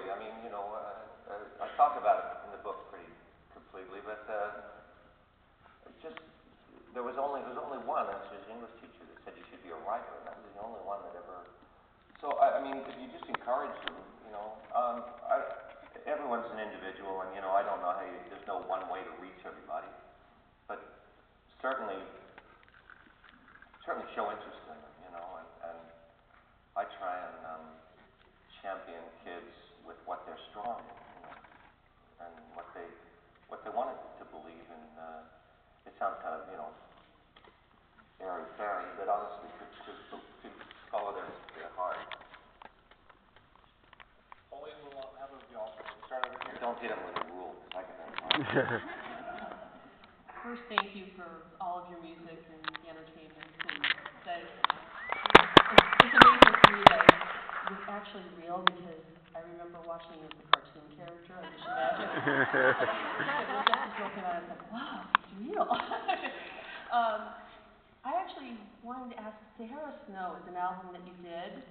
I mean, I talk about it in the book pretty completely, but there was only one. That's his English teacher that said you should be a writer, and that was the only one that ever. So I mean, if you just encourage them, everyone's an individual, and I don't know how there's no one way to reach everybody, but certainly show interest in them, and I try and champion kids with what they're strong in, and what they want to believe in. It sounds kind of, airy-fairy, but honestly, to follow their heart. Only we'll have a y'all start over here. Don't hit them with a rule, because I can have First, thank you for all of your music and the entertainment, and that it's amazing to me that it was actually real, because I remember watching you as a cartoon character on Mission Magic. When Justice Girl came out, I was like, wow, it's real. I actually wanted to ask, Sahara Snow is an album that you did,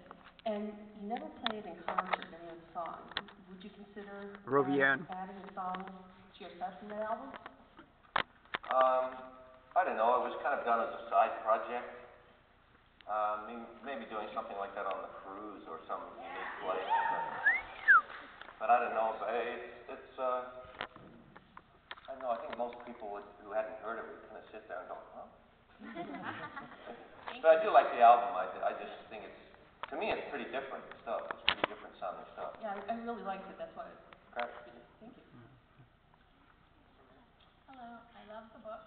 and you never played in concert any of the songs. Would you consider adding a song to your set from that album? I don't know. It was kind of done as a side project. Maybe doing something like that on the cruise or some unique place. But I don't know. I don't know. I think most people who hadn't heard it would kind of sit there and go, huh? But I do like the album. I just think to me, it's pretty different stuff. It's pretty different sounding stuff. Yeah, I really liked it. That's why. Okay. Thank you. Hello, I love the book.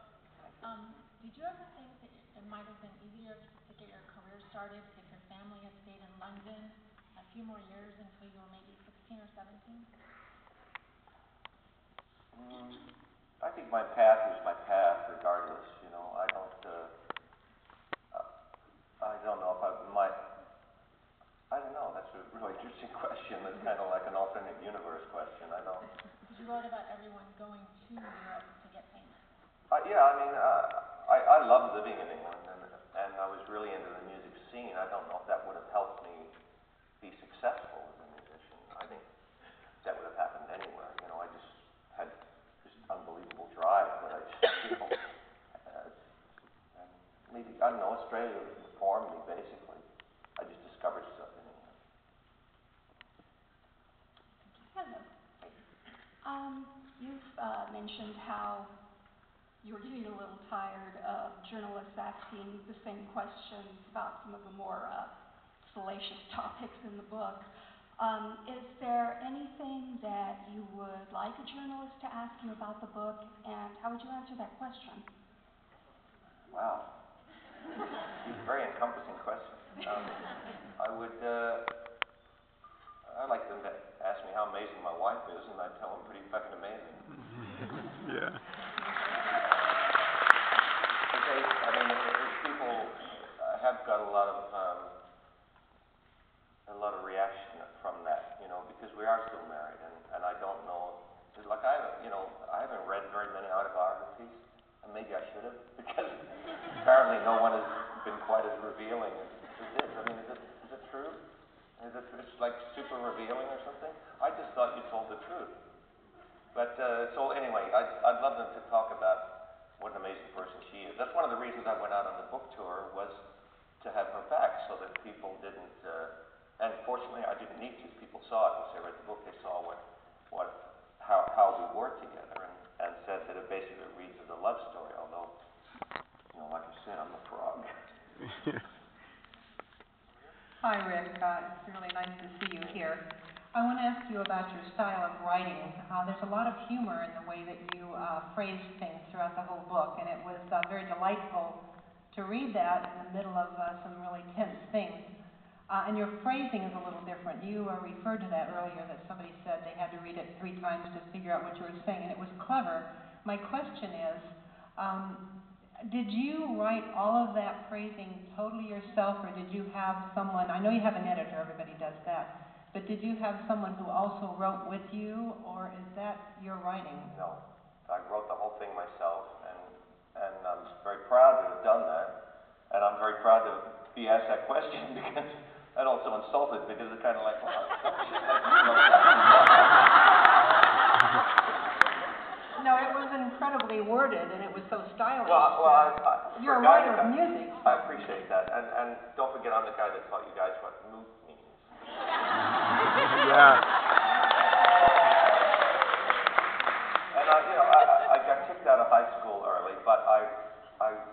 Did you ever think that it might have been easier to get your career started if your family had stayed in London a few more years until you were maybe 16 or 17? I think my path is my path, regardless. I don't know if I might. I don't know. That's a really interesting question. It's kind of like an alternate universe question. I don't. Because you wrote about everyone going to Europe to get famous. Yeah, I mean, I love living in England, and I was really into the music scene. I don't know if that would have helped me be successful as a musician. I think that would have happened anywhere. I just had this unbelievable drive that I just, and maybe, I don't know, Australia formed me, basically. I just discovered stuff in England. Hello. You've mentioned how you were getting a little tired of journalists asking the same questions about some of the more salacious topics in the book. Is there anything that you would like a journalist to ask you about the book, and how would you answer that question? Wow. These are very encompassing questions. I'd like them to ask me how amazing my wife is, and I'd tell them pretty fucking amazing. Yeah. People have got a lot of reaction from that, because we are still married, and I don't know. Like I haven't read very many autobiographies, and maybe I should have, because apparently no one has been quite as revealing as this. I mean, is it true? It's like super revealing or something? I just thought you told the truth. But so anyway, I'd love them to talk about what an amazing person she is. That's one of the reasons I went out on the book tour, was to have her back, so that people didn't. And fortunately, I didn't need to. People saw it once they read the book. They saw how we were together, and said that it basically reads as a love story. Although, like I said, I'm a frog. Hi, Rick. It's really nice to see you here. I want to ask you about your style of writing. There's a lot of humor in the way that you phrase things throughout the whole book, and it was very delightful to read that in the middle of some really tense things. And your phrasing is a little different. You referred to that earlier, that somebody said they had to read it 3 times to figure out what you were saying, and it was clever. My question is, did you write all of that phrasing totally yourself, or did you have someone, I know you have an editor, everybody does that, but did you have someone who also wrote with you, or is that your writing? No, I wrote the whole thing myself, and I'm very proud to have done that, and I'm very proud to be asked that question, because and also insulted, because it's kind of like, well, shit, like you wrote that. You're a for guy writer that- of music. I appreciate that, and don't forget I'm the guy that taught you guys what moot means. Yeah. And I got kicked out of high school early, but I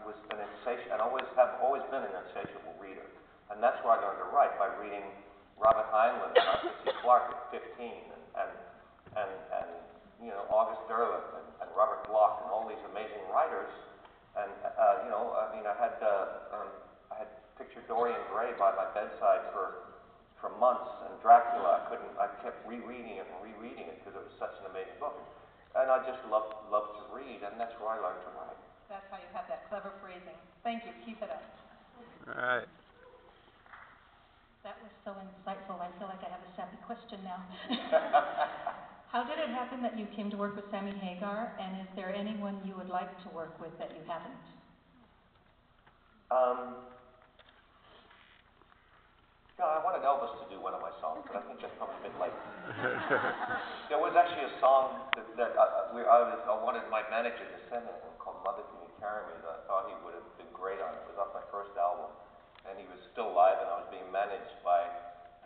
was an insatiable, and have always been an insatiable reader, and that's where I learned to write, by reading Robert Heinlein and Arthur C. Clarke at 15, and August Derleth and Robert Bloch and all these amazing writers, and I had pictured Dorian Gray by my bedside for months, and Dracula. I kept rereading it because it was such an amazing book. And I just love to read, and that's where I learned to write. That's how you have that clever phrasing. Thank you. Keep it up. All right. That was so insightful. I feel like I have a sappy question now. How did it happen that you came to work with Sammy Hagar, and is there anyone you would like to work with that you haven't? I wanted Elvis to do one of my songs, but I think that's probably a bit late. There was actually a song that I wanted my manager to send me called Mother Can You Carry Me, that I thought he would have been great on. It was off my first album, and he was still alive, and I was being managed by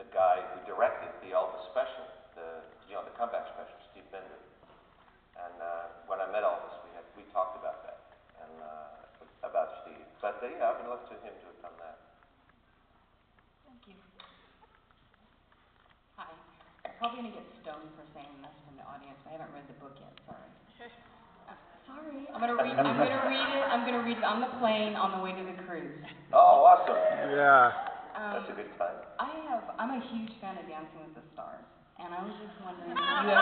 the guy who directed the Elvis special, the comeback special, Steve Bender. And when I met Elvis, we talked about that, and about Steve. But I would love to him to have done that. Thank you. Hi. I'm probably going to get stoned for saying this from the audience. I haven't read the book yet. Sorry. Sorry. I'm going to read it on the plane on the way to the cruise. Oh, awesome. Yeah. That's a good time. I'm a huge fan of Dancing with the Stars, and I was just wondering if you ever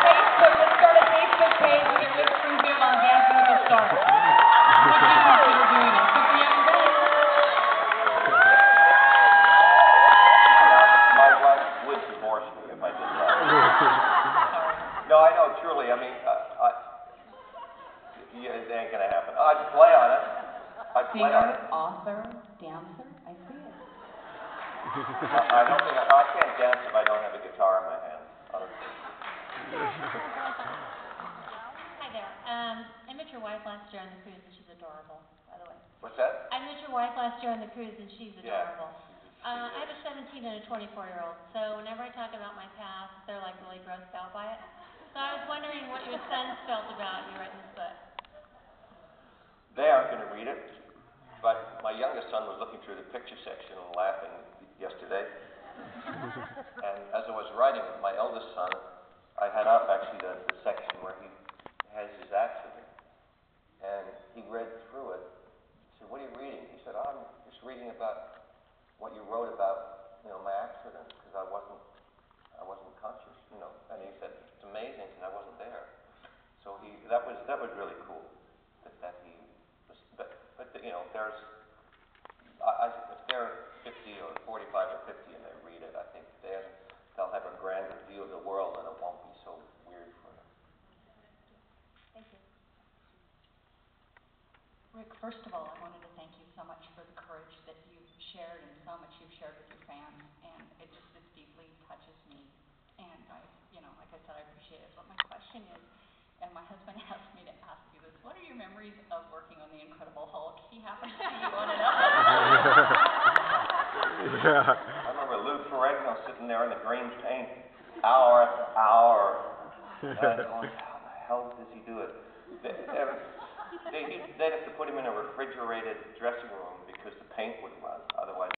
Facebook, let's start a Facebook page with your Rick Springfield on Dancing with the Stars. Would you consider doing it? Something you haven't done. My wife would divorce me if I did that. No, I know, truly. I mean, it ain't gonna happen. I'd play on it. Singer, author, dancer, I see it. I don't think I can't dance if I don't have a guitar in my hand. Honestly. Hi there. I met your wife last year on the cruise, and she's adorable, by the way. What's that? I met your wife last year on the cruise, and she's Yeah. adorable. I have a 17 and a 24-year-old, so whenever I talk about my past, they're like really grossed out by it. So I was wondering what your sons felt about you writing this book. They aren't going to read it, but my youngest son was looking through the picture section and laughing yesterday. And as I was writing it, my eldest son, I had up actually the section where he has his accident, and he read through it. I said, "What are you reading?" He said, "I'm just reading about what you wrote about, my accident, because I wasn't conscious, And he said, "It's amazing, because I wasn't there." So that was really cool that he was. But there's if they're 50 or 45 or 50 and they read it, I think they'll have a grander view of the world, and it won't be so weird for them. Thank you. Rick, first of all, I wanted to thank you so much for the courage that you've shared and so much you've shared with your fans, and it deeply touches me. And like I said, I appreciate it. But my question is, and my husband asked me to ask you this, what are your memories of working on The Incredible Hulk? He happened to see you on an episode. Yeah. I remember Lou Ferrigno sitting there in the green paint, hour after hour, and going, "How the hell does he do it?" They'd have to put him in a refrigerated dressing room because the paint would run. Otherwise.